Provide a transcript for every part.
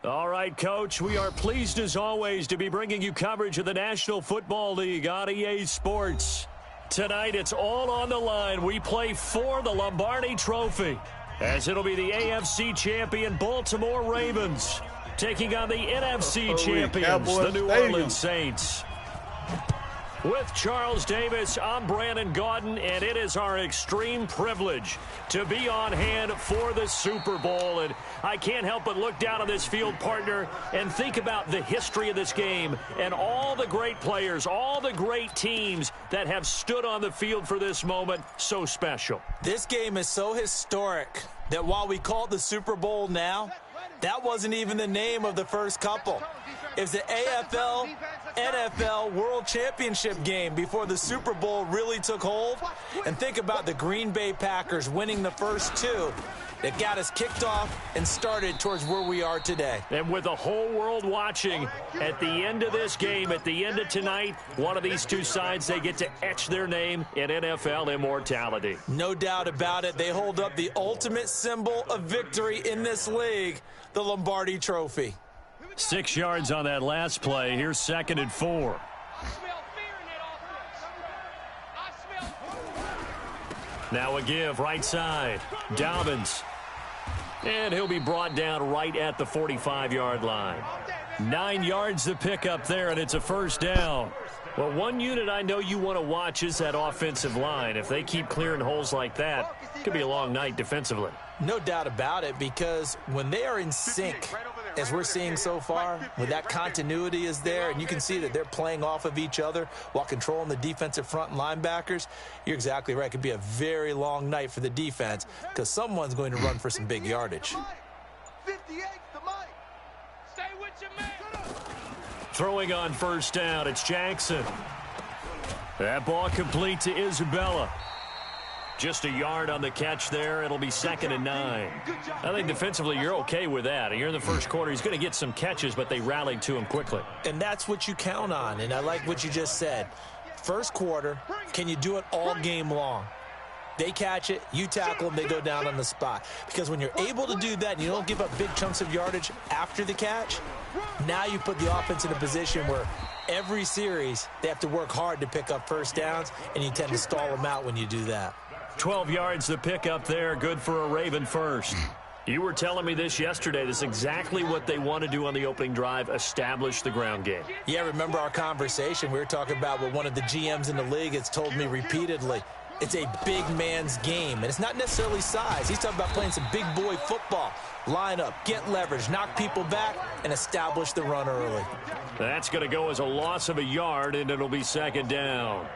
All right, Coach, we are pleased as always to be bringing you coverage of the National Football League on EA Sports. Tonight, it's all on the line. We play for the Lombardi Trophy, as it'll be the AFC champion Baltimore Ravens taking on the NFC champions, the New Orleans Saints. With Charles Davis, I'm Brandon Gaudin, and it is our extreme privilege to be on hand for the Super Bowl. And I can't help but look down on this field, partner, and think about the history of this game and all the great players, all the great teams that have stood on the field for this moment. So special. This game is so historic that while we call it the Super Bowl now, that wasn't even the name of the first couple. It was the AFL, NFL World Championship game before the Super Bowl really took hold. And think about the Green Bay Packers winning the first two that got us kicked off and started towards where we are today. And with the whole world watching, at the end of this game, at the end of tonight, one of these two sides, they get to etch their name in NFL immortality. No doubt about it. They hold up the ultimate symbol of victory in this league, the Lombardi Trophy. 6 yards on that last play. Here's 2nd and 4. Now a give, right side. Dobbins. And he'll be brought down right at the 45-yard line. 9 yards to pick up there, and it's a first down. Well, one unit I know you want to watch is that offensive line. If they keep clearing holes like that, it could be a long night defensively. No doubt about it, because when they are in sync, as we're seeing so far, when that continuity is there, and you can see that they're playing off of each other while controlling the defensive front and linebackers, you're exactly right. It could be a very long night for the defense because someone's going to run for some big yardage. Throwing on first down, it's Jackson. That ball complete to Isabella. Just a yard on the catch there. It'll be 2nd and 9. I think defensively you're okay with that. You're in the first quarter. He's going to get some catches, but they rallied to him quickly. And that's what you count on, and I like what you just said. First quarter, can you do it all game long? They catch it, you tackle them, they go down on the spot. Because when you're able to do that and you don't give up big chunks of yardage after the catch, now you put the offense in a position where every series they have to work hard to pick up first downs, and you tend to stall them out when you do that. 12 yards to pick up there, good for a Raven first. You were telling me this yesterday. This is exactly what they want to do on the opening drive, establish the ground game. Yeah, remember our conversation. We were talking about what one of the GMs in the league has told me repeatedly. It's a big man's game, and it's not necessarily size. He's talking about playing some big boy football. Line up, get leverage, knock people back, and establish the run early. That's going to go as a loss of a yard, and it'll be 2nd down.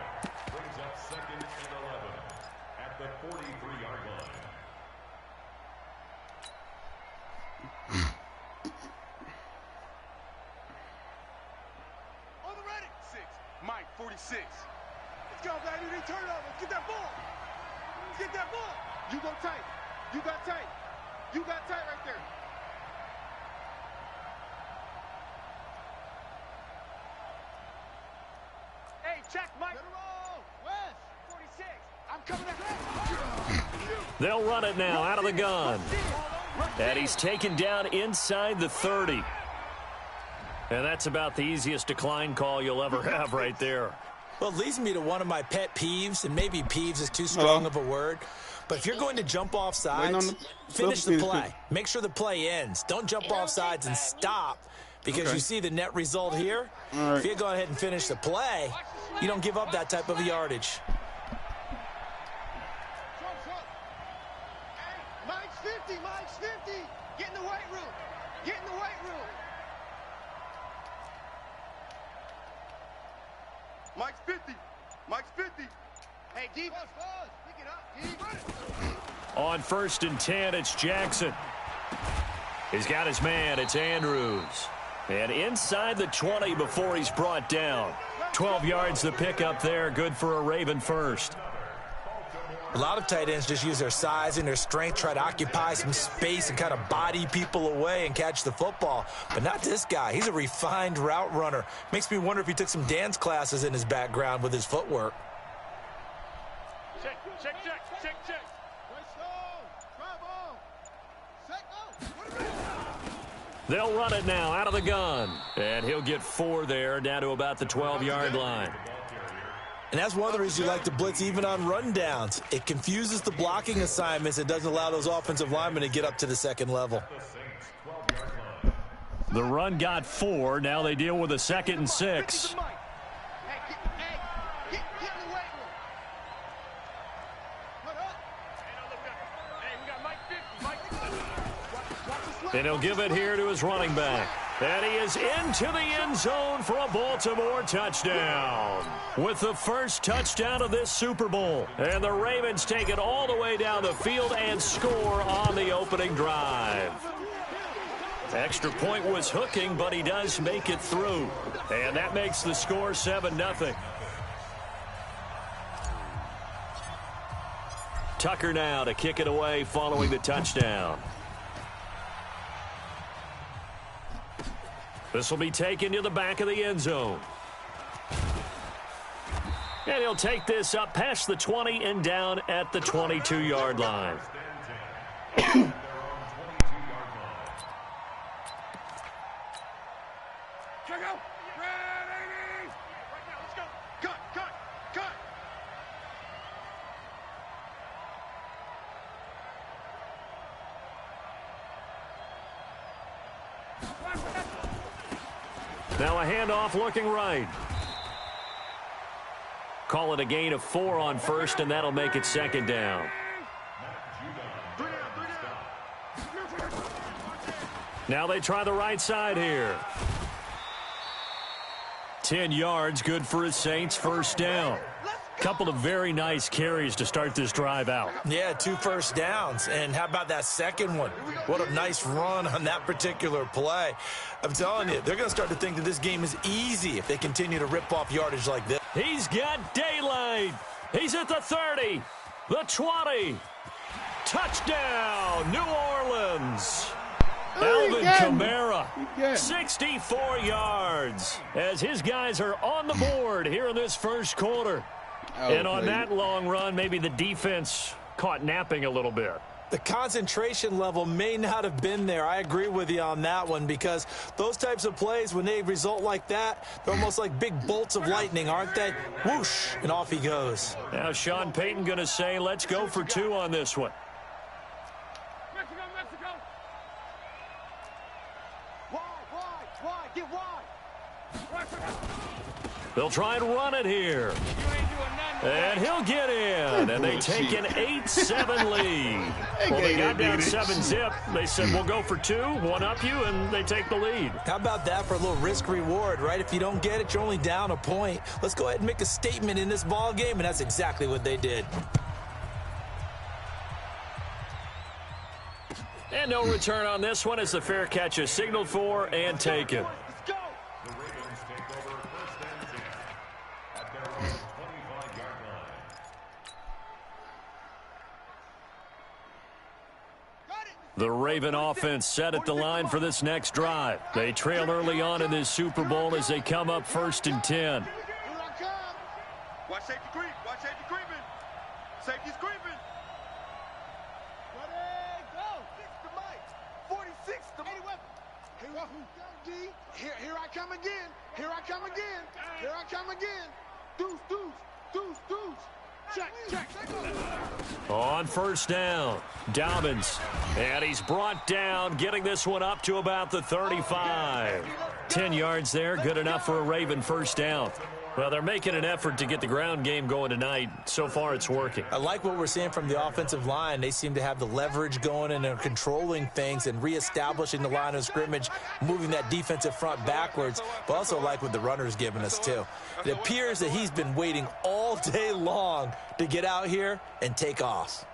Mike, 46. Let's go, baby. They turn over. Get that ball. Get that ball. You go tight. You got tight. You got tight right there. Hey, check, Mike. West, 46. I'm coming ahead. They'll run it now out of the gun. And he's taken down inside the 30. And that's about the easiest decline call you'll ever have right there. Well, it leads me to one of my pet peeves, and maybe peeves is too strong of a word. But if you're going to jump off sides, finish the play. Make sure the play ends. Don't jump off sides and stop, because you see the net result here. If you go ahead and finish the play, you don't give up that type of yardage. Mike's 50. Mike's 50. Get in the weight room. Get in the weight room. Mike's 50. Mike's 50. Hey, deep. Pick it up, deep. On 1st and 10, it's Jackson. He's got his man. It's Andrews. And inside the 20 before he's brought down. 12 yards to pick up there. Good for a Raven first. A lot of tight ends just use their size and their strength, try to occupy some space and kind of body people away and catch the football. But not this guy. He's a refined route runner. Makes me wonder if he took some dance classes in his background with his footwork. Check, check, check, check, check. They'll run it now out of the gun. And he'll get 4 there, down to about the 12-yard line. And that's one of the reasons you like to blitz even on rundowns. It confuses the blocking assignments and doesn't allow those offensive linemen to get up to the second level. The run got 4. Now they deal with a 2nd and 6. And he'll give it here to his running back. And he is into the end zone for a Baltimore touchdown. With the first touchdown of this Super Bowl. And the Ravens take it all the way down the field and score on the opening drive. Extra point was hooking, but he does make it through. And that makes the score 7-0. Tucker now to kick it away following the touchdown. This will be taken to the back of the end zone. And he'll take this up past the 20 and down at the 22-yard line. Now a handoff looking right. Call it a gain of 4 on first, and that'll make it 2nd down. Now they try the right side here. 10 yards, good for his Saints, 1st down. Couple of very nice carries to start this drive out. Yeah, 2 first downs. And how about that second one? What a nice run on that particular play. I'm telling you, they're going to start to think that this game is easy if they continue to rip off yardage like this. He's got daylight. He's at the 30, the 20. Touchdown, New Orleans. Alvin Kamara, 64 yards, as his guys are on the board here in this first quarter. And on that long run, maybe the defense caught napping a little bit. The concentration level may not have been there. I agree with you on that one, because those types of plays, when they result like that, they're almost like big bolts of lightning, aren't they? Whoosh, and off he goes. Now Sean Payton going to say, let's go for 2 on this one. Wide, get wide. They'll try and run it here. And he'll get in. And they take an 8-7 lead. Well, they got down 7-zip. They said, we'll go for 2, 1-up you, and they take the lead. How about that for a little risk-reward, right? If you don't get it, you're only down a point. Let's go ahead and make a statement in this ball game, and that's exactly what they did. And no return on this one as the fair catch is signaled for and taken. The Raven offense set at the line for this next drive. They trail early on in this Super Bowl as they come up 1st and 10. Watch safety creep. Watch safety creeping. Safety's creeping. Ready, go. 46 to Mike. 46 to Here I come again. Here I come again. Here I come again. Deuce. Check. On 1st down, Dobbins. And he's brought down, getting this one up to about the 35. 10 yards there, good enough for a Raven 1st down. Well, they're making an effort to get the ground game going tonight. So far, it's working. I like what we're seeing from the offensive line. They seem to have the leverage going, and they're controlling things and reestablishing the line of scrimmage, moving that defensive front backwards, but also like what the runner's giving us, too. It appears that he's been waiting all day long to get out here and take off.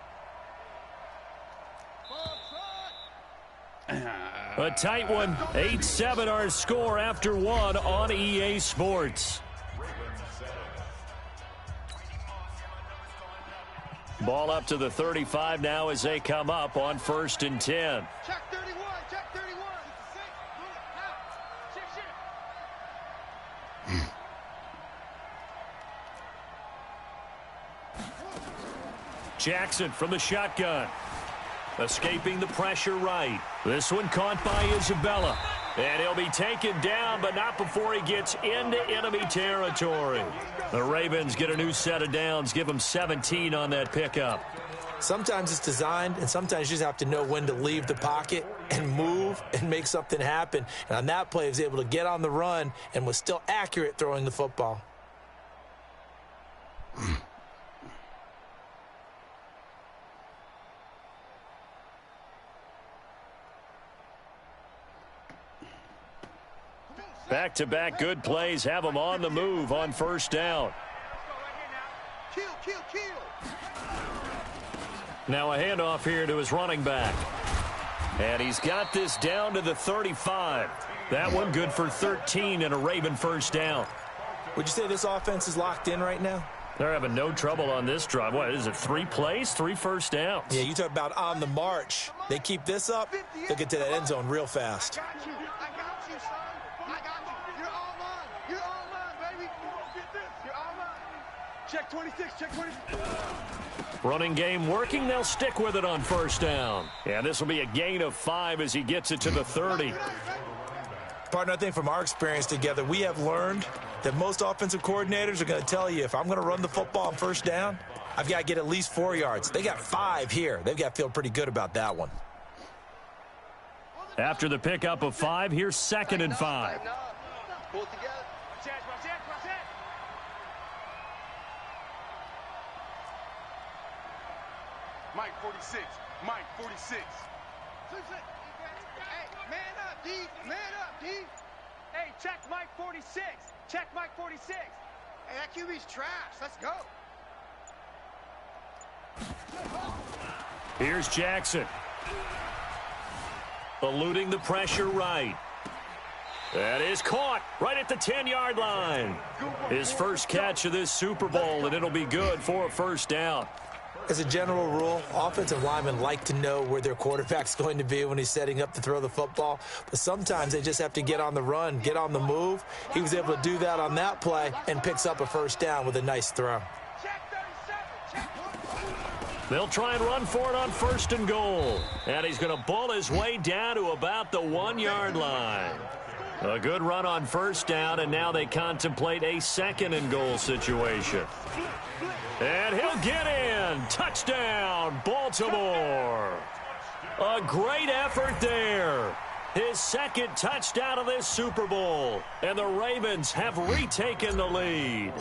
A tight one. 8-7 our score after 1 on EA Sports. Ball up to the 35 now as they come up on 1st and 10. Check 31. Jackson from the shotgun. Escaping the pressure right. This one caught by Isabella. And he'll be taken down, but not before he gets into enemy territory. The Ravens get a new set of downs, give them 17 on that pickup. Sometimes it's designed, and sometimes you just have to know when to leave the pocket and move and make something happen. And on that play, he was able to get on the run and was still accurate throwing the football. Back-to-back good plays have them on the move on first down. Kill, kill, kill. Now a handoff here to his running back. And he's got this down to the 35. That one good for 13 and a Raven first down. Would you say this offense is locked in right now? They're having no trouble on this drive. What is it, 3 plays, 3 first downs? Yeah, you talk about on the march. They keep this up, they'll get to that end zone real fast. I got you, son. I got you. You're all mine. You're all mine, baby. You're all mine. Check 26, check 26. Running game working. They'll stick with it on first down. Yeah, this will be a gain of 5 as he gets it to the 30. Partner, I think from our experience together, we have learned that most offensive coordinators are going to tell you, if I'm going to run the football on first down, I've got to get at least 4 yards. They got 5 here. They've got to feel pretty good about that one. After the pickup of 5, here's 2nd and 5. Pull it together. Mike 46. Mike 46. Hey, man up, D. Man up, D. Hey, check Mike 46. Check Mike 46. Hey, that QB's trash. Let's go. Here's Jackson. Eluding the pressure right. That is caught right at the 10-yard line. His first catch of this Super Bowl, and it'll be good for a first down. As a general rule, offensive linemen like to know where their quarterback's going to be when he's setting up to throw the football. But sometimes they just have to get on the run, get on the move. He was able to do that on that play and picks up a first down with a nice throw. They'll try and run for it on 1st and goal. And he's going to bull his way down to about the 1-yard line. A good run on first down, and now they contemplate a 2nd and goal situation. And he'll get in. Touchdown, Baltimore. A great effort there. His 2nd touchdown of this Super Bowl. And the Ravens have retaken the lead.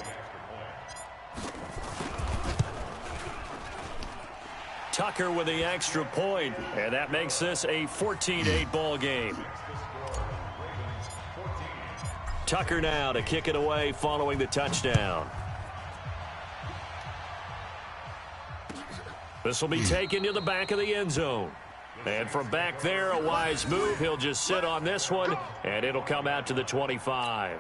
Tucker with the extra point, and that makes this a 14-8 ball game. Tucker now to kick it away following the touchdown. This will be taken to the back of the end zone. And from back there, a wise move. He'll just sit on this one, and it'll come out to the 25.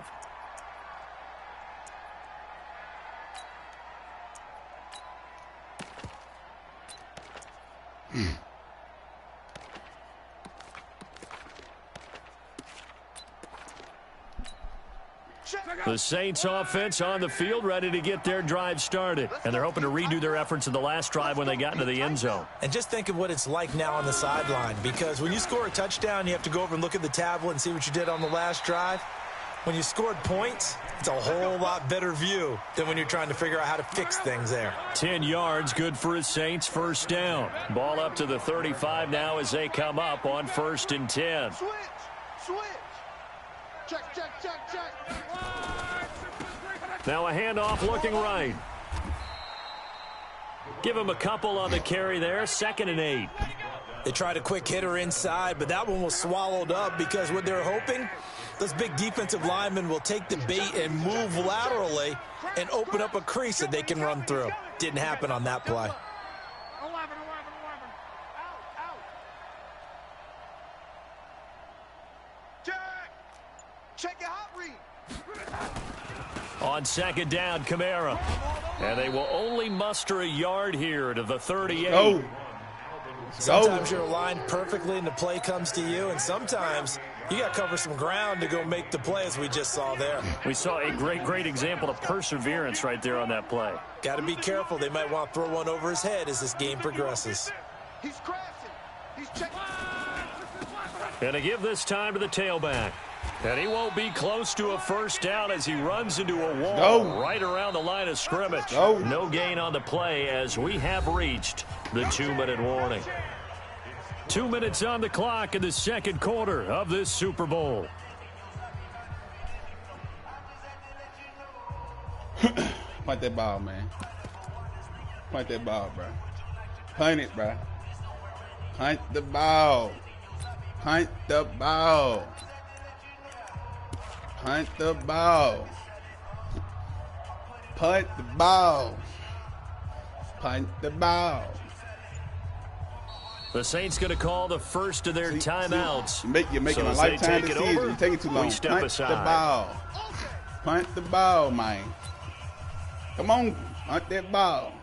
The Saints offense on the field ready to get their drive started. And they're hoping to redo their efforts in the last drive when they got into the end zone. And just think of what it's like now on the sideline, because when you score a touchdown, you have to go over and look at the tablet and see what you did on the last drive. When you scored points, it's a whole lot better view than when you're trying to figure out how to fix things there. 10 yards, good for his Saints, first down. Ball up to the 35 now as they come up on 1st and 10. Switch. Check, check, check, check. Now a handoff looking right. Give him a couple on the carry there, 2nd and 8. They tried a quick hitter inside, but that one was swallowed up because what they're hoping, those big defensive linemen will take the bait and move laterally and open up a crease that they can run through. Didn't happen on that play. 11. Out. Check your hot read. On 2nd down, Kamara. And they will only muster a yard here to the 38. Sometimes you're aligned perfectly and the play comes to you, and sometimes you got to cover some ground to go make the play, as we just saw there. We saw a great example of perseverance right there on that play. Got to be careful. They might want to throw one over his head as this game progresses. He's crashing. He's checking. And to give this time to the tailback. And he won't be close to a first down as he runs into a wall right around the line of scrimmage. No gain on the play as we have reached the 2-minute warning. 2 minutes on the clock in the second quarter of this Super Bowl. Punt that ball, man. Punt that ball, bro. Punt it, bro. Punt the ball. Punt the ball. Punt the ball. Punt the ball. Punt the ball. The Saints going to call the first of their timeouts. You're making so a lifetime decision. You're taking too long. Step Punt aside. the ball. Punt the ball, man. Come on, punt that ball.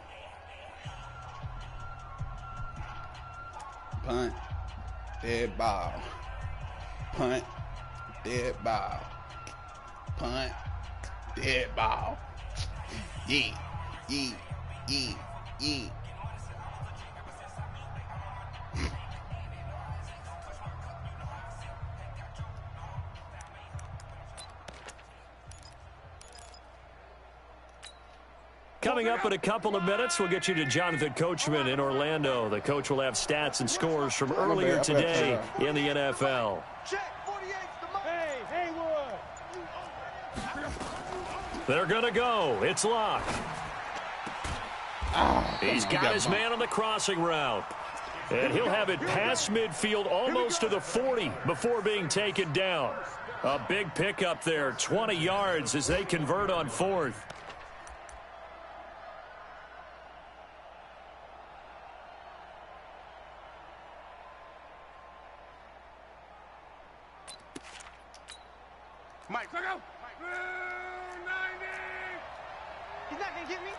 Punt that ball. Punt that ball. Punt that ball. Yeah, yeah, yeah, yeah. Coming up in a couple of minutes, we'll get you to Jonathan Coachman in Orlando. The coach will have stats and scores from earlier today in the NFL. They're going to go. It's Locke. He's got his man on the crossing route. And he'll have it past midfield almost to the 40 before being taken down. A big pickup there, 20 yards as they convert on fourth. Mike, look out! He's not going to get me.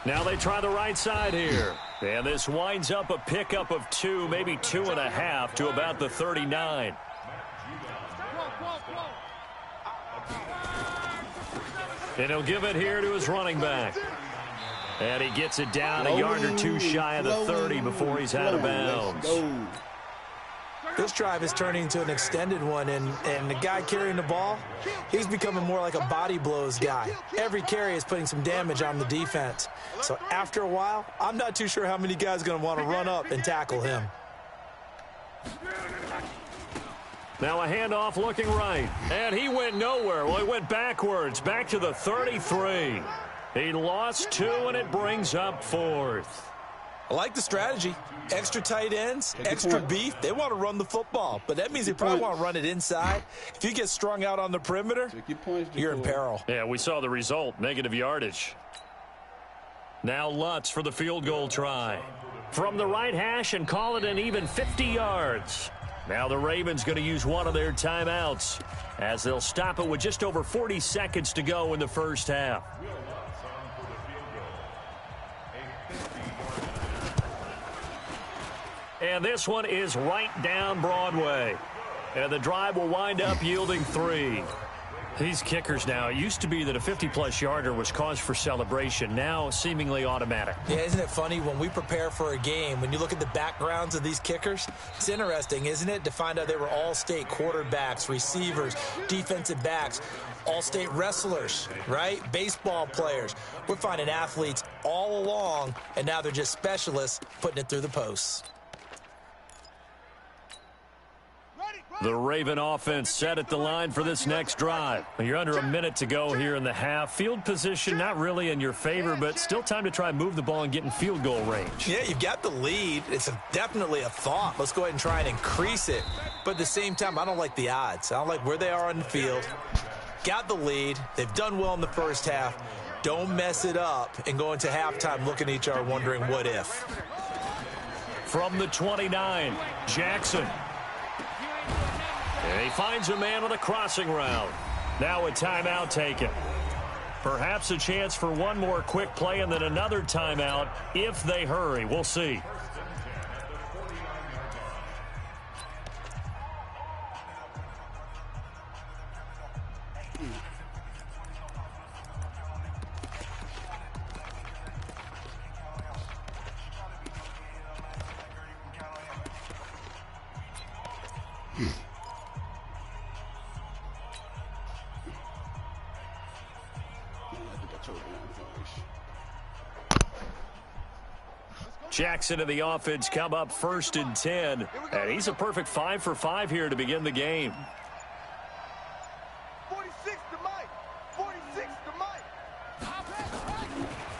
Now they try the right side here. And this winds up a pickup of 2, maybe 2.5 to about the 39. And he'll give it here to his running back. And he gets it down a yard or 2 shy of the 30 before he's out of bounds. This drive is turning into an extended one, and the guy carrying the ball, he's becoming more like a body blows guy. Every carry is putting some damage on the defense. So after a while, I'm not too sure how many guys are going to want to run up and tackle him. Now a handoff looking right. And he went nowhere. Well, he went backwards, back to the 33. He lost 2, and it brings up fourth. I like the strategy. Extra tight ends, extra beef. They want to run the football, but that means they probably want to run it inside. If you get strung out on the perimeter, you're in peril. Yeah, we saw the result, negative yardage. Now Lutz for the field goal try. From the right hash and call it an even 50 yards. Now the Ravens going to use one of their timeouts as they'll stop it with just over 40 seconds to go in the first half. And this one is right down Broadway. And the drive will wind up yielding 3. These kickers now, it used to be that a 50-plus yarder was cause for celebration. Now seemingly automatic. Yeah, isn't it funny when we prepare for a game, when you look at the backgrounds of these kickers, it's interesting, isn't it, to find out they were all-state quarterbacks, receivers, defensive backs, all-state wrestlers, right? Baseball players. We're finding athletes all along, and now they're just specialists putting it through the posts. The Raven offense set at the line for this next drive. You're under a minute to go here in the half. Field position not really in your favor, but still time to try and move the ball and get in field goal range. Yeah, you've got the lead. It's definitely a thought. Let's go ahead and try and increase it. But at the same time, I don't like the odds. I don't like where they are on the field. Got the lead. They've done well in the first half. Don't mess it up and go into halftime looking at each other wondering what if. From the 29, Jackson. And he finds a man on the crossing route. Now a timeout taken. Perhaps a chance for one more quick play and then another timeout if they hurry. We'll see. Jackson and the offense come up 1st and 10. And he's a perfect 5 for 5 here to begin the game. 46 to Mike. 46 to Mike.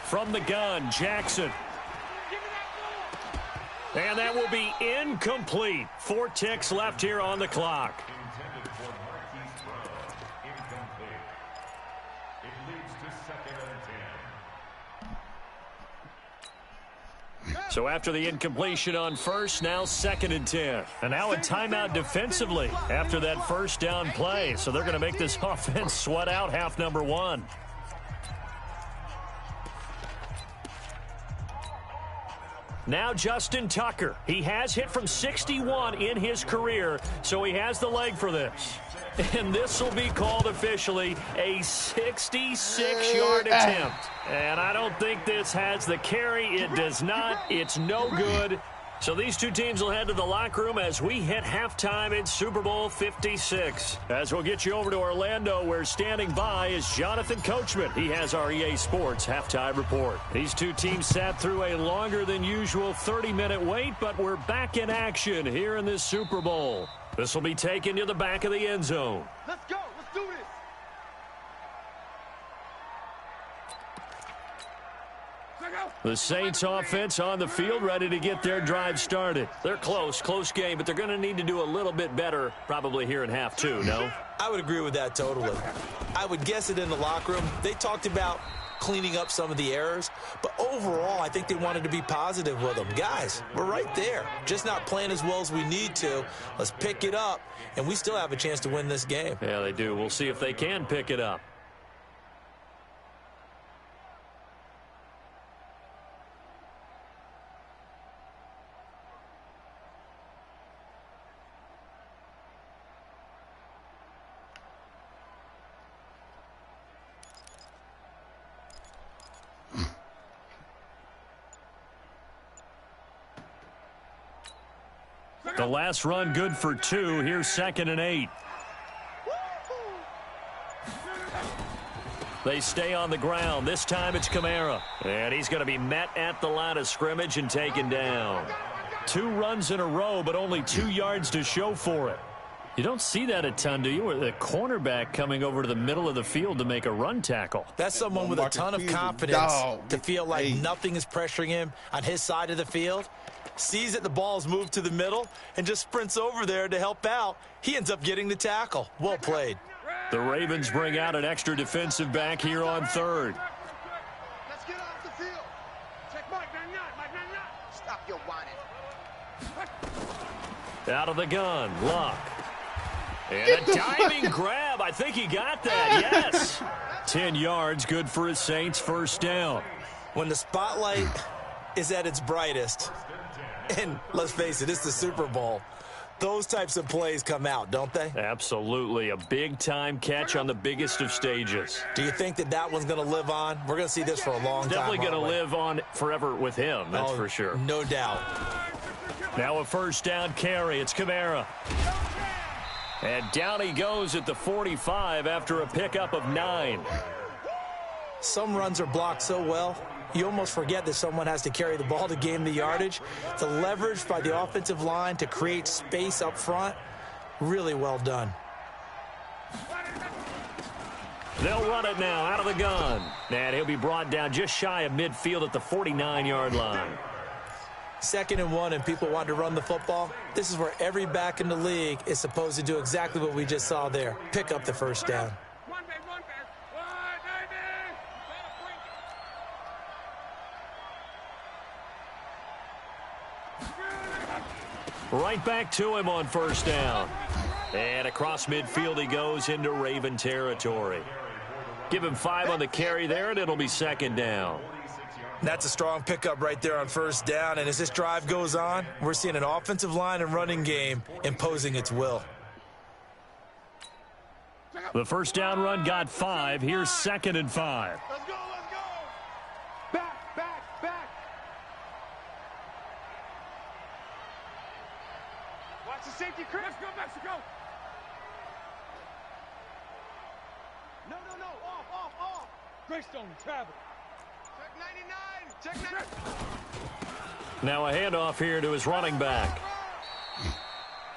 From the gun, Jackson. And that will be incomplete. 4 ticks left here on the clock. So after the incompletion on first, now 2nd and 10. And now a timeout defensively after that first down play. So they're going to make this offense sweat out half number 1. Now Justin Tucker. He has hit from 61 in his career, so he has the leg for this. And this will be called officially a 66-yard attempt. And I don't think this has the carry. It does not. It's no good. So these two teams will head to the locker room as we hit halftime in Super Bowl 56. As we'll get you over to Orlando, where standing by is Jonathan Coachman. He has our EA Sports halftime report. These two teams sat through a longer than usual 30-minute wait, but we're back in action here in this Super Bowl. This will be taken to the back of the end zone. Let's go. Let's do this. The Saints offense on the field, ready to get their drive started. They're close game, but they're going to need to do a little bit better probably here in half 2, no? I would agree with that totally. I would guess it in the locker room. They talked about cleaning up some of the errors, but overall, I think they wanted to be positive with them. Guys, we're right there. Just not playing as well as we need to. Let's pick it up, and we still have a chance to win this game. Yeah, they do. We'll see if they can pick it up. The last run good for 2. Here's 2nd and 8. They stay on the ground. This time it's Kamara. And he's going to be met at the line of scrimmage and taken down. 2 runs in a row, but only 2 yards to show for it. You don't see that a ton, do you? Or the cornerback coming over to the middle of the field to make a run tackle. That's someone with a ton of confidence to feel like nothing is pressuring him on his side of the field. Sees that the ball's moved to the middle and just sprints over there to help out. He ends up getting the tackle. Well played. The Ravens bring out an extra defensive back here on 3rd. Let's get off the field. Check Mike 99. Mike 99. Stop your whining. Out of the gun, Luck. And a diving grab. I think he got that, yes. 10 yards, good for his Saints, first down. When the spotlight is at its brightest, and let's face it, it's the Super Bowl, those types of plays come out, don't they? Absolutely. A big-time catch on the biggest of stages. Do you think that that one's going to live on? We're going to see this for a long time. Definitely going to live on forever with him, that's for sure. No doubt. Now a first down carry. It's Kamara. And down he goes at the 45 after a pickup of 9. Some runs are blocked so well, you almost forget that someone has to carry the ball to gain the yardage. The leverage by the offensive line to create space up front, really well done. They'll run it now out of the gun. And he'll be brought down just shy of midfield at the 49-yard line. 2nd and 1, and people want to run the football. This is where every back in the league is supposed to do exactly what we just saw there. Pick up the first down. Right back to him on first down. And across midfield he goes into Raven territory. Give him 5 on the carry there, and it'll be 2nd down. That's a strong pickup right there on first down, and as this drive goes on, we're seeing an offensive line and running game imposing its will. The first down run got 5. Here's 2nd and 5. Let's go, let's go. Back, back, back. Watch the safety, Chris. Let's go, Mexico. No, no, no. Off, off, off. Greystone, travel. Check 99. Check 99. Now a handoff here to his running back.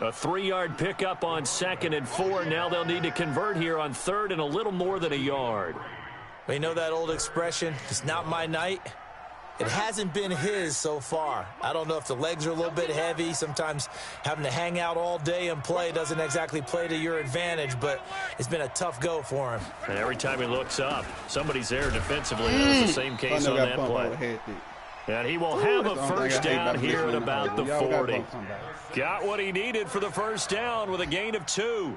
A 3-yard pickup on 2nd and 4. Now they'll need to convert here on 3rd and a little more than a yard. We know that old expression, it's not my night. It hasn't been his so far. I don't know if the legs are a little bit heavy. Sometimes having to hang out all day and play doesn't exactly play to your advantage, but it's been a tough go for him. And every time he looks up, somebody's there defensively. That's the same case on that play. And he will have a first down here at about the 40. Got what he needed for the first down with a gain of 2.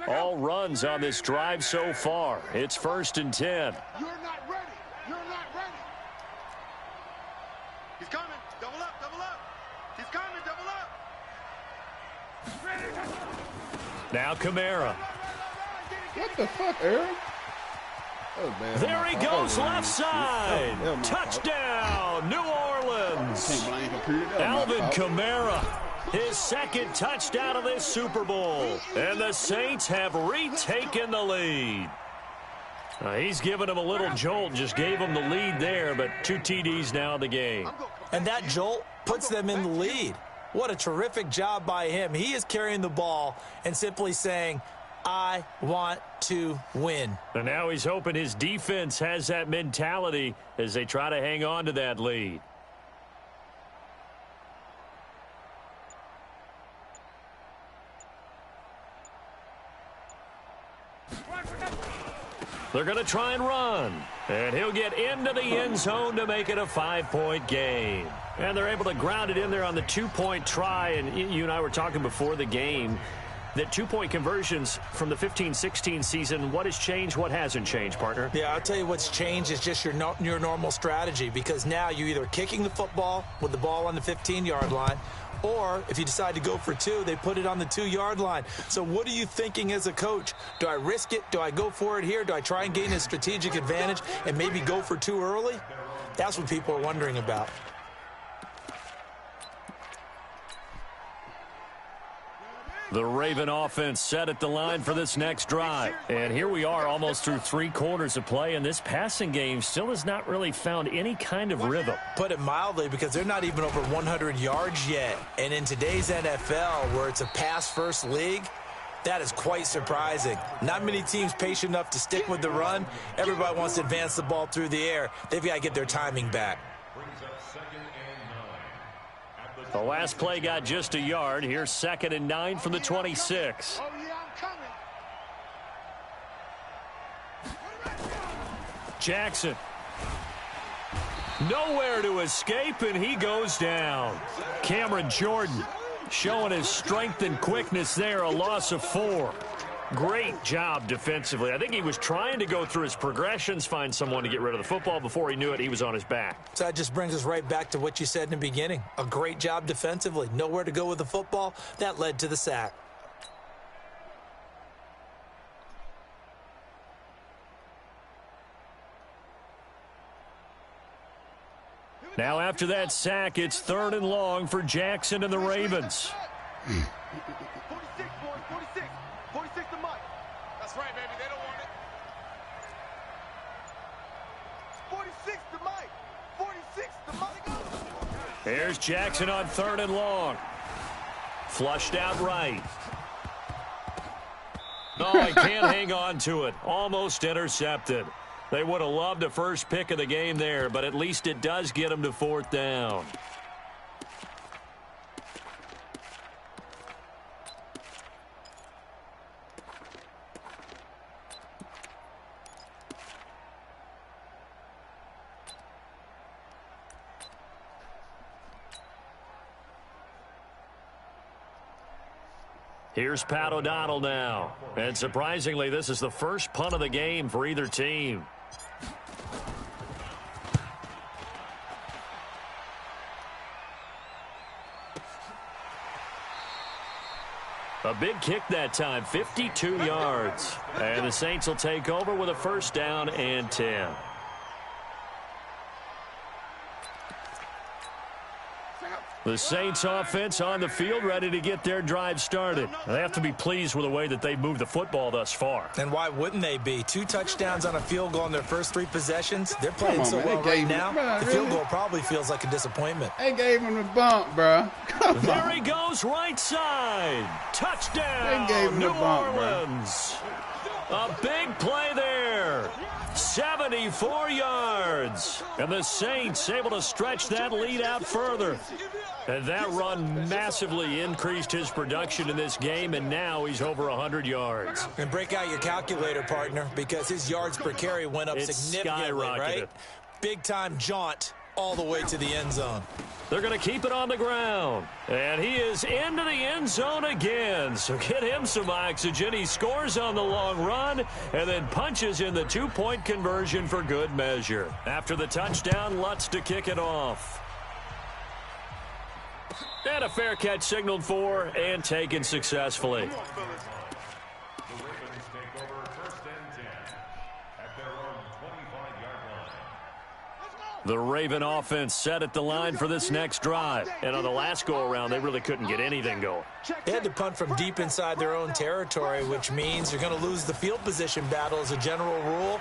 All runs on this drive so far. It's 1st and 10. You're not ready. You're not ready. He's coming. Double up. Double up. He's coming. Double up. Now Kamara. What the fuck, Aaron? There he goes left side. Touchdown, New Orleans. Alvin Kamara, his 2nd touchdown of this Super Bowl. And the Saints have retaken the lead. He's given him a little jolt, just gave him the lead there, but 2 TDs now in the game. And that jolt puts them in the lead. What a terrific job by him. He is carrying the ball and simply saying, I want to win. And now he's hoping his defense has that mentality as they try to hang on to that lead. They're going to try and run. And he'll get into the end zone to make it a 5-point game. And they're able to ground it in there on the 2-point try. And you and I were talking before the game that 2-point conversions from the 15-16 season, what has changed, what hasn't changed, partner? Yeah, I'll tell you what's changed is just your normal strategy, because now you're either kicking the football with the ball on the 15-yard line, or if you decide to go for 2, they put it on the 2-yard line. So what are you thinking as a coach? Do I risk it? Do I go for it here? Do I try and gain a strategic advantage and maybe go for 2 early? That's what people are wondering about. The Raven offense set at the line for this next drive. And here we are almost through 3 quarters of play, and this passing game still has not really found any kind of rhythm. Put it mildly, because they're not even over 100 yards yet. And in today's NFL, where it's a pass-first league, that is quite surprising. Not many teams patient enough to stick with the run. Everybody wants to advance the ball through the air. They've got to get their timing back. The last play got just a yard. Here's 2nd and 9 from the 26. Oh, yeah, I'm coming. Jackson. Nowhere to escape, and he goes down. Cameron Jordan showing his strength and quickness there, a loss of 4. Great job defensively. I think he was trying to go through his progressions, find someone to get rid of the football. Before he knew it, he was on his back. So that just brings us right back to what you said in the beginning. A great job defensively. Nowhere to go with the football. That led to the sack. Now after that sack, it's 3rd and long for Jackson and the Ravens. 46, boys, 46. 46 to Mike. That's right, baby. They don't want it. 46 to Mike. 46 to Mike. Here's Jackson on 3rd and long. Flushed out right. Oh, he can't hang on to it. Almost intercepted. They would have loved a first pick of the game there, but at least it does get them to 4th down. Here's Pat O'Donnell now. And surprisingly, this is the first punt of the game for either team. A big kick that time, 52 yards. And the Saints will take over with a first down and 10. The Saints offense on the field, ready to get their drive started. They have to be pleased with the way that they've moved the football thus far. And why wouldn't they be? 2 touchdowns on a field goal in their first 3 possessions. They're playing so well right now. The field goal probably feels like a disappointment. They gave him the bump, bro. There he goes, right side. Touchdown, they gave him New the bump, Orleans. A big play there. 74 yards. And the Saints able to stretch that lead out further. And that run massively increased his production in this game, and now he's over 100 yards. And break out your calculator, partner, because his yards per carry went up significantly, right? Big-time jaunt all the way to the end zone. They're going to keep it on the ground. And he is into the end zone again. So get him some oxygen. He scores on the long run and then punches in the 2-point conversion for good measure. After the touchdown, Lutz to kick it off. And a fair catch signaled for and taken successfully. The Raven offense set at the line for this next drive. And on the last go-around, they really couldn't get anything going. They had to punt from deep inside their own territory, which means you're going to lose the field position battle as a general rule.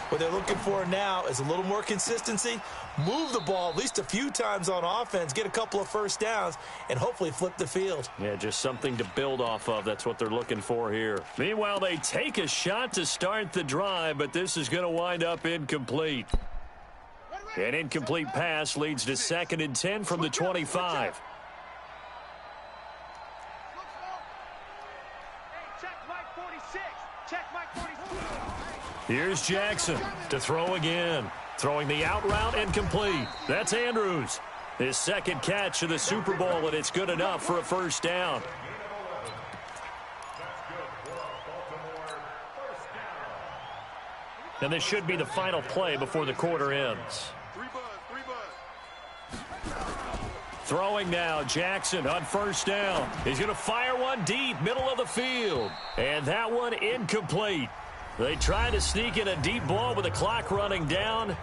What they're looking for now is a little more consistency, move the ball at least a few times on offense, get a couple of first downs, and hopefully flip the field. Yeah, just something to build off of. That's what they're looking for here. Meanwhile, they take a shot to start the drive, but this is going to wind up incomplete. An incomplete pass leads to 2nd and 10 from the 25. Check Mike 46. Check Mike 46. Here's Jackson to throw again. Throwing the out route incomplete. That's Andrews. His 2nd catch of the Super Bowl, and it's good enough for a first down. And this should be the final play before the quarter ends. Throwing now, Jackson on first down. He's going to fire one deep, middle of the field. And that one incomplete. They try to sneak in a deep ball with the clock running down,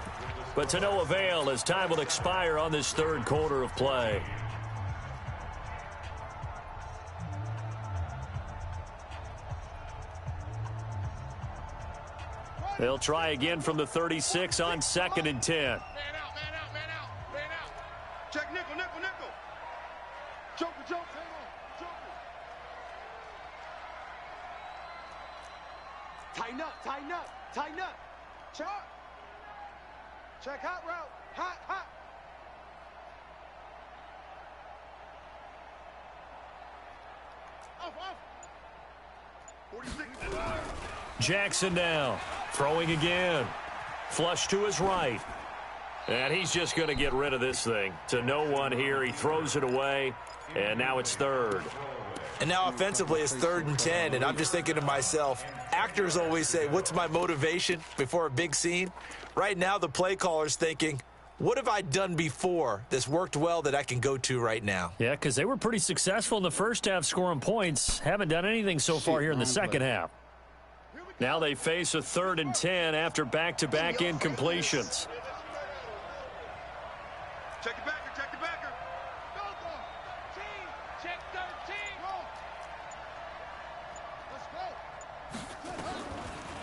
but to no avail as time will expire on this 3rd quarter of play. They'll try again from the 36 on 2nd and 10. Man out, man out, man out, man out. Check nickel, nickel, nickel. Joker, joker, hang on, joker. Tighten up, tighten up, tighten up. Check. Check hot route, hot, hot. Off, off. 46. Jackson now, throwing again. Flush to his right. And he's just going to get rid of this thing. To no one here, he throws it away, and now it's 3rd. And now offensively it's 3rd and 10, and I'm just thinking to myself, actors always say, what's my motivation before a big scene? Right now the play caller's thinking, what have I done before that's worked well that I can go to right now? Yeah, because they were pretty successful in the first half scoring points. Haven't done anything so far here in the second half. Now they face a 3rd and 10 after back-to-back incompletions. Check the backer, check the backer. Go, go. 13, check 13. Go. Let's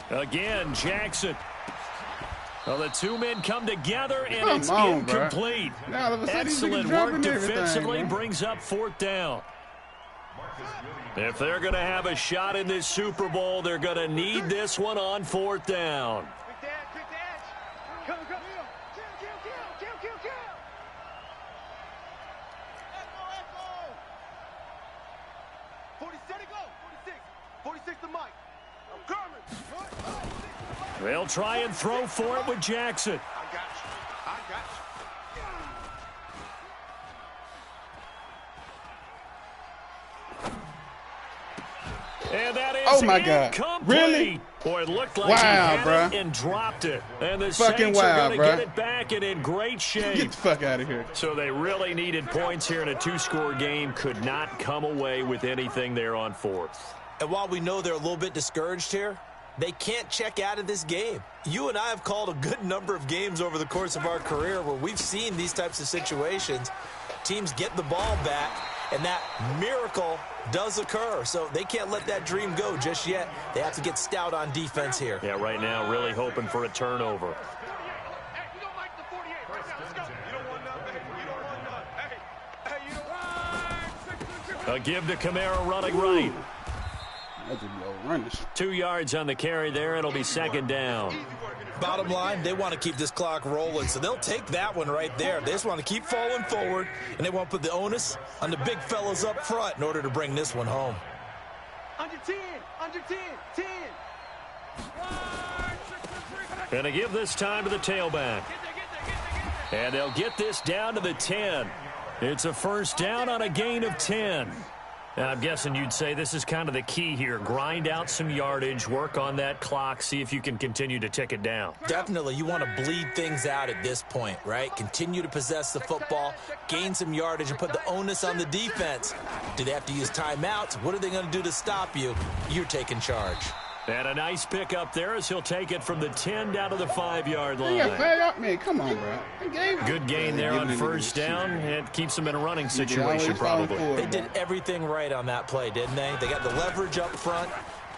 go. Again, Jackson. Well, the 2 men come together, and it's incomplete. Excellent work defensively, brings up 4th down. If they're going to have a shot in this Super Bowl, they're going to need this one on 4th down. Quick the edge, quick the edge. Come, come. Kill. Echo. 46, go. 46. 46 to Mike. I'm coming. They'll try and throw for it with Jackson. I got you. I got you. And that is incomplete. Really? Boy, it looked like he had it and dropped it. And the Saints are going to get it back and in great shape. Get the fuck out of here. So they really needed points here in a 2-score game. Could not come away with anything there on 4th. And while we know they're a little bit discouraged here, They can't check out of this game. You and I have called a good number of games over the course of our career where we've seen these types of situations. Teams get the ball back, and that miracle does occur. So they can't let that dream go just yet. They have to get stout on defense here. Yeah, right now really hoping for a turnover. A give to Kamara running right. 2 yards on the carry there. It'll be second down. Bottom line, they want to keep this clock rolling, so they'll take that one right there. They just want to keep falling forward, and they want to put the onus on the big fellas up front in order to bring this one home. Under 10, 10. Gonna give this time to the tailback. And they'll get this down to the 10. It's a first down on a gain of 10. Now, I'm guessing you'd say this is kind of the key here. Grind out some yardage, work on that clock, see if you can continue to tick it down. Definitely, you want to bleed things out at this point, right? Continue to possess the football, gain some yardage, and put the onus on the defense. Do they have to use timeouts? What are they going to do to stop you? You're taking charge. And a nice pick up there as he'll take it from the 10 down to the 5-yard line. Man, come on, bro. Good gain there on first down. It keeps them in a running situation probably. They did everything right on that play, didn't they? They got the leverage up front,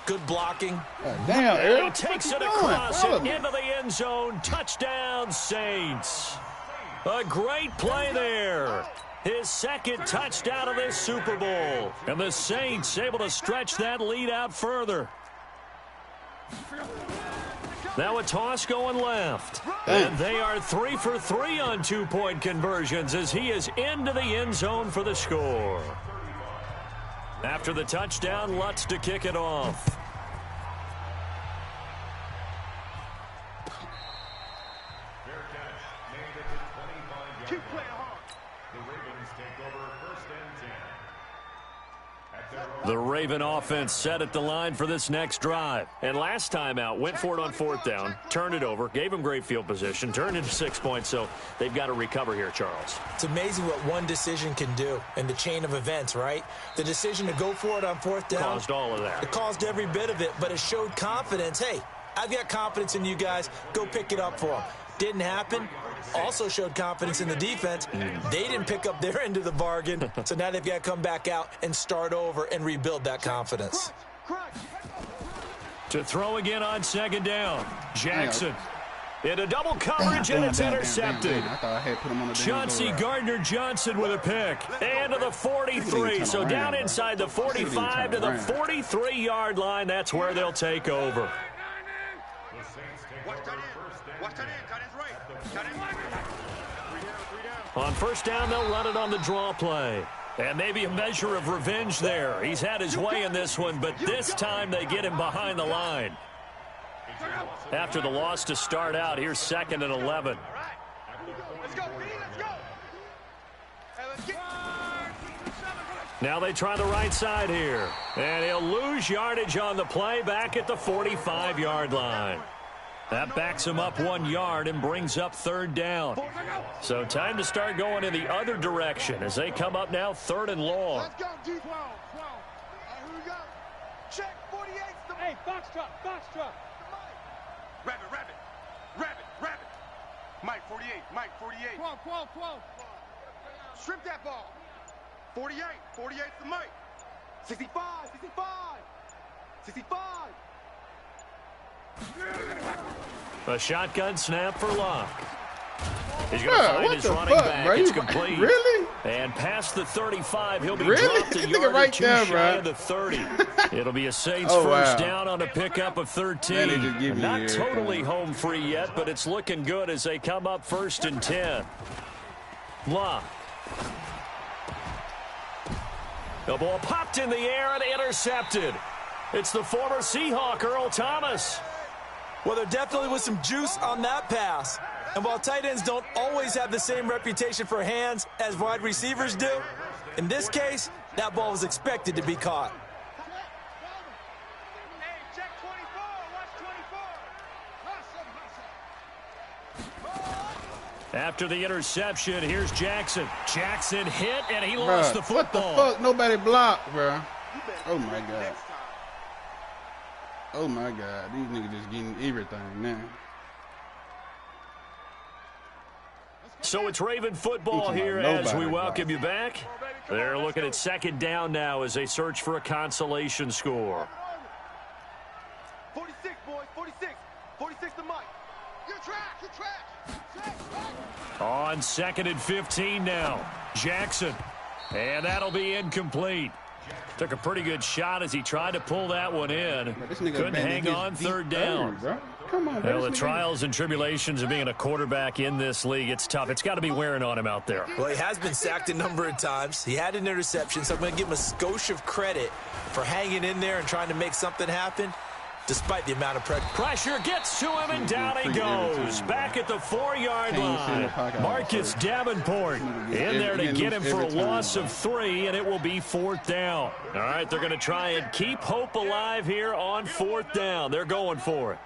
good blocking. Damn, and he takes it across and into the end zone. Touchdown, Saints. A great play there. His second touchdown of this Super Bowl. And the Saints able to stretch that lead out further. Now a toss going left. And they are 3 for 3 on 2-point conversions as he is into the end zone for the score. After the touchdown, Lutz to kick it off. Keep playing hard. The Raven offense set at the line for this next drive. And last time out, went for it on fourth down, turned it over, gave them great field position, turned into 6 points, so they've got to recover here, Charles. It's amazing what one decision can do in the chain of events, right? The decision to go for it on fourth down. Caused all of that. It caused every bit of it, but it showed confidence. Hey, I've got confidence in you guys. Go pick it up for them. Didn't happen. Also showed confidence in the defense. They didn't pick up their end of the bargain, so now they've got to come back out and start over and rebuild that confidence. To throw again on second down. Jackson into double coverage, and it's intercepted. I thought I had put him on the Chauncey Gardner-Johnson with a pick. And to the 43, so down inside the 45 to the 43-yard line. That's where they'll take over. On first down, they'll run it on the draw play. And maybe a measure of revenge there. He's had his way in this one, but this time they get him behind the line. After the loss to start out, here's 2nd and 11. Now they try the right side here. And he'll lose yardage on the play back at the 45-yard line. That backs him up 1 yard and brings up third down. So time to start going in the other direction as they come up now 3rd and long. Let's go, deep long. Here we go. Check 48. Hey, box truck. Rabbit. Mike 48. Quo. Strip that ball. 48. 48's the Mike. 65. A shotgun snap for Locke. He's going to find his running back. Bro? It's complete. Really? And past the 35, he'll be dropped a yard or two shy of the 30. It'll be a Saints first down on a pickup of 13. Not totally home free yet, but it's looking good as they come up 1st and 10. Locke. The ball popped in the air and intercepted. It's the former Seahawk, Earl Thomas. Well, there definitely was some juice on that pass. And while tight ends don't always have the same reputation for hands as wide receivers do, in this case, that ball was expected to be caught. Hey, check 24. Watch 24. After the interception, here's Jackson. Jackson hit, and he lost the football. What the fuck? Nobody blocked, bro. Oh, my God. Oh, my God. These niggas just getting everything now. So it's Raven football here as we welcome you back. They're looking at second down now as they search for a consolation score. 46, boys, 46. 46 to Mike. You track. On 2nd and 15 now. Jackson. And that'll be incomplete. Took a pretty good shot as he tried to pull that one in. Couldn't hang on third down. Come on, well, the trials and tribulations of being a quarterback in this league, it's tough. It's got to be wearing on him out there. Well, he has been sacked a number of times. He had an interception, so I'm going to give him a skosh of credit for hanging in there and trying to make something happen, despite the amount of pressure. Pressure gets to him, and down he goes. Back at the 4-yard line. Marcus Davenport in there to get him for a loss of 3, and it will be 4th down. All right, they're going to try and keep hope alive here on 4th down. They're going for it.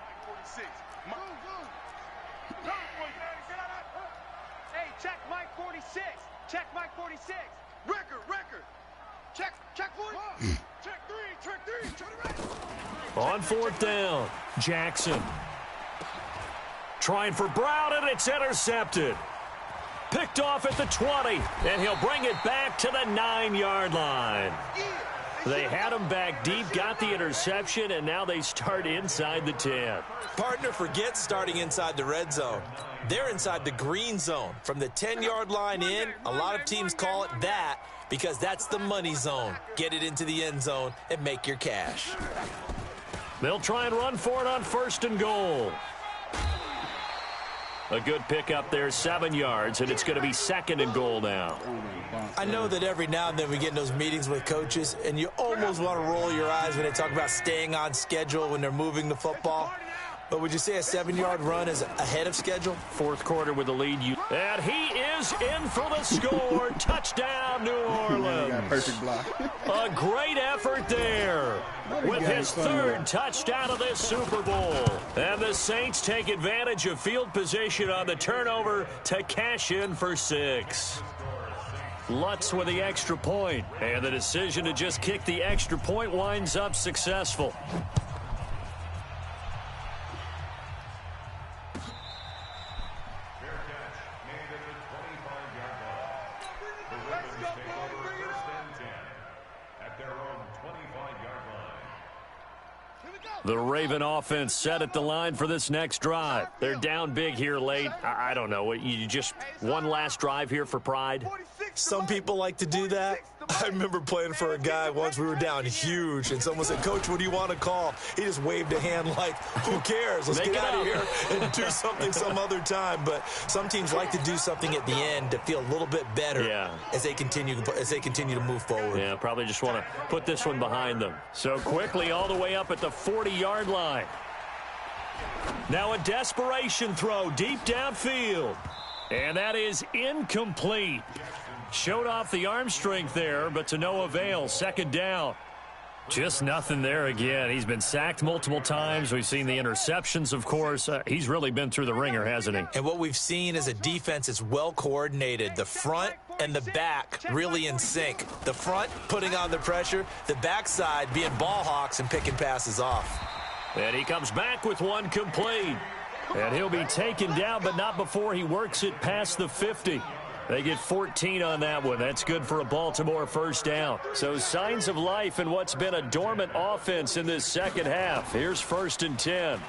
Hey, check Mike 46. Check Mike 46. Record. Check 40. Check 3. On 4th down, Jackson. Trying for Brown, and it's intercepted. Picked off at the 20, and he'll bring it back to the 9-yard line. They had him back deep, got the interception, and now they start inside the 10. Partner forgets starting inside the red zone. They're inside the green zone. From the 10-yard line in, a lot of teams call it that because that's the money zone. Get it into the end zone and make your cash. They'll try and run for it on 1st and goal. A good pickup there, 7 yards, and it's going to be 2nd and goal now. I know that every now and then we get in those meetings with coaches, and you almost want to roll your eyes when they talk about staying on schedule when they're moving the football. But would you say a 7-yard run is ahead of schedule? 4th quarter with the lead. And he is in for the score. Touchdown, New Orleans. Perfect block. A great effort there with his 3rd touchdown of this Super Bowl. And the Saints take advantage of field position on the turnover to cash in for 6. Lutz with the extra point. And the decision to just kick the extra point winds up successful. The Raven offense set at the line for this next drive. They're down big here late. I don't know. You just one last drive here for pride? Some people like to do that. I remember playing for a guy once. We were down huge, and someone said, "Coach, what do you want to call?" He just waved a hand like, who cares? Let's get out of here and do something some other time. But some teams like to do something at the end to feel a little bit better as they continue to move forward. Yeah, probably just want to put this one behind them. So quickly all the way up at the 40-yard line. Now a desperation throw deep downfield. And that is incomplete. Showed off the arm strength there, but to no avail. 2nd down. Just nothing there again. He's been sacked multiple times. We've seen the interceptions, of course. He's really been through the ringer, hasn't he? And what we've seen is a defense that's well coordinated. The front and the back really in sync. The front putting on the pressure, the backside being ball hawks and picking passes off. And he comes back with one complete. And he'll be taken down, but not before he works it past the 50. They get 14 on that one. That's good for a Baltimore 1st down. So signs of life in what's been a dormant offense in this second half. Here's 1st and 10.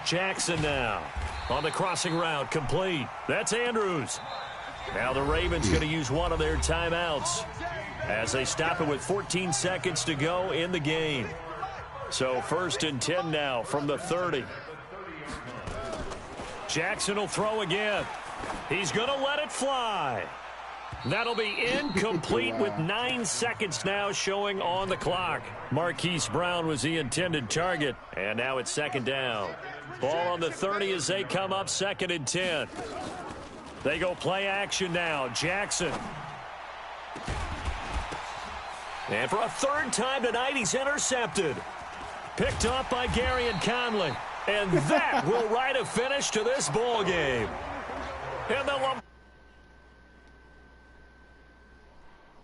Jackson now on the crossing route, complete. That's Andrews. Now the Ravens going to use one of their timeouts as they stop it with 14 seconds to go in the game. So 1st and 10 now from the 30. Jackson will throw again. He's going to let it fly. That'll be incomplete with 9 seconds now showing on the clock. Marquise Brown was the intended target, and now it's 2nd down. Ball on the 30 as they come up 2nd and 10. They go play action now. Jackson. And for a 3rd time tonight, he's intercepted. Picked off by Gary and Conley. And that will write a finish to this ball game. And the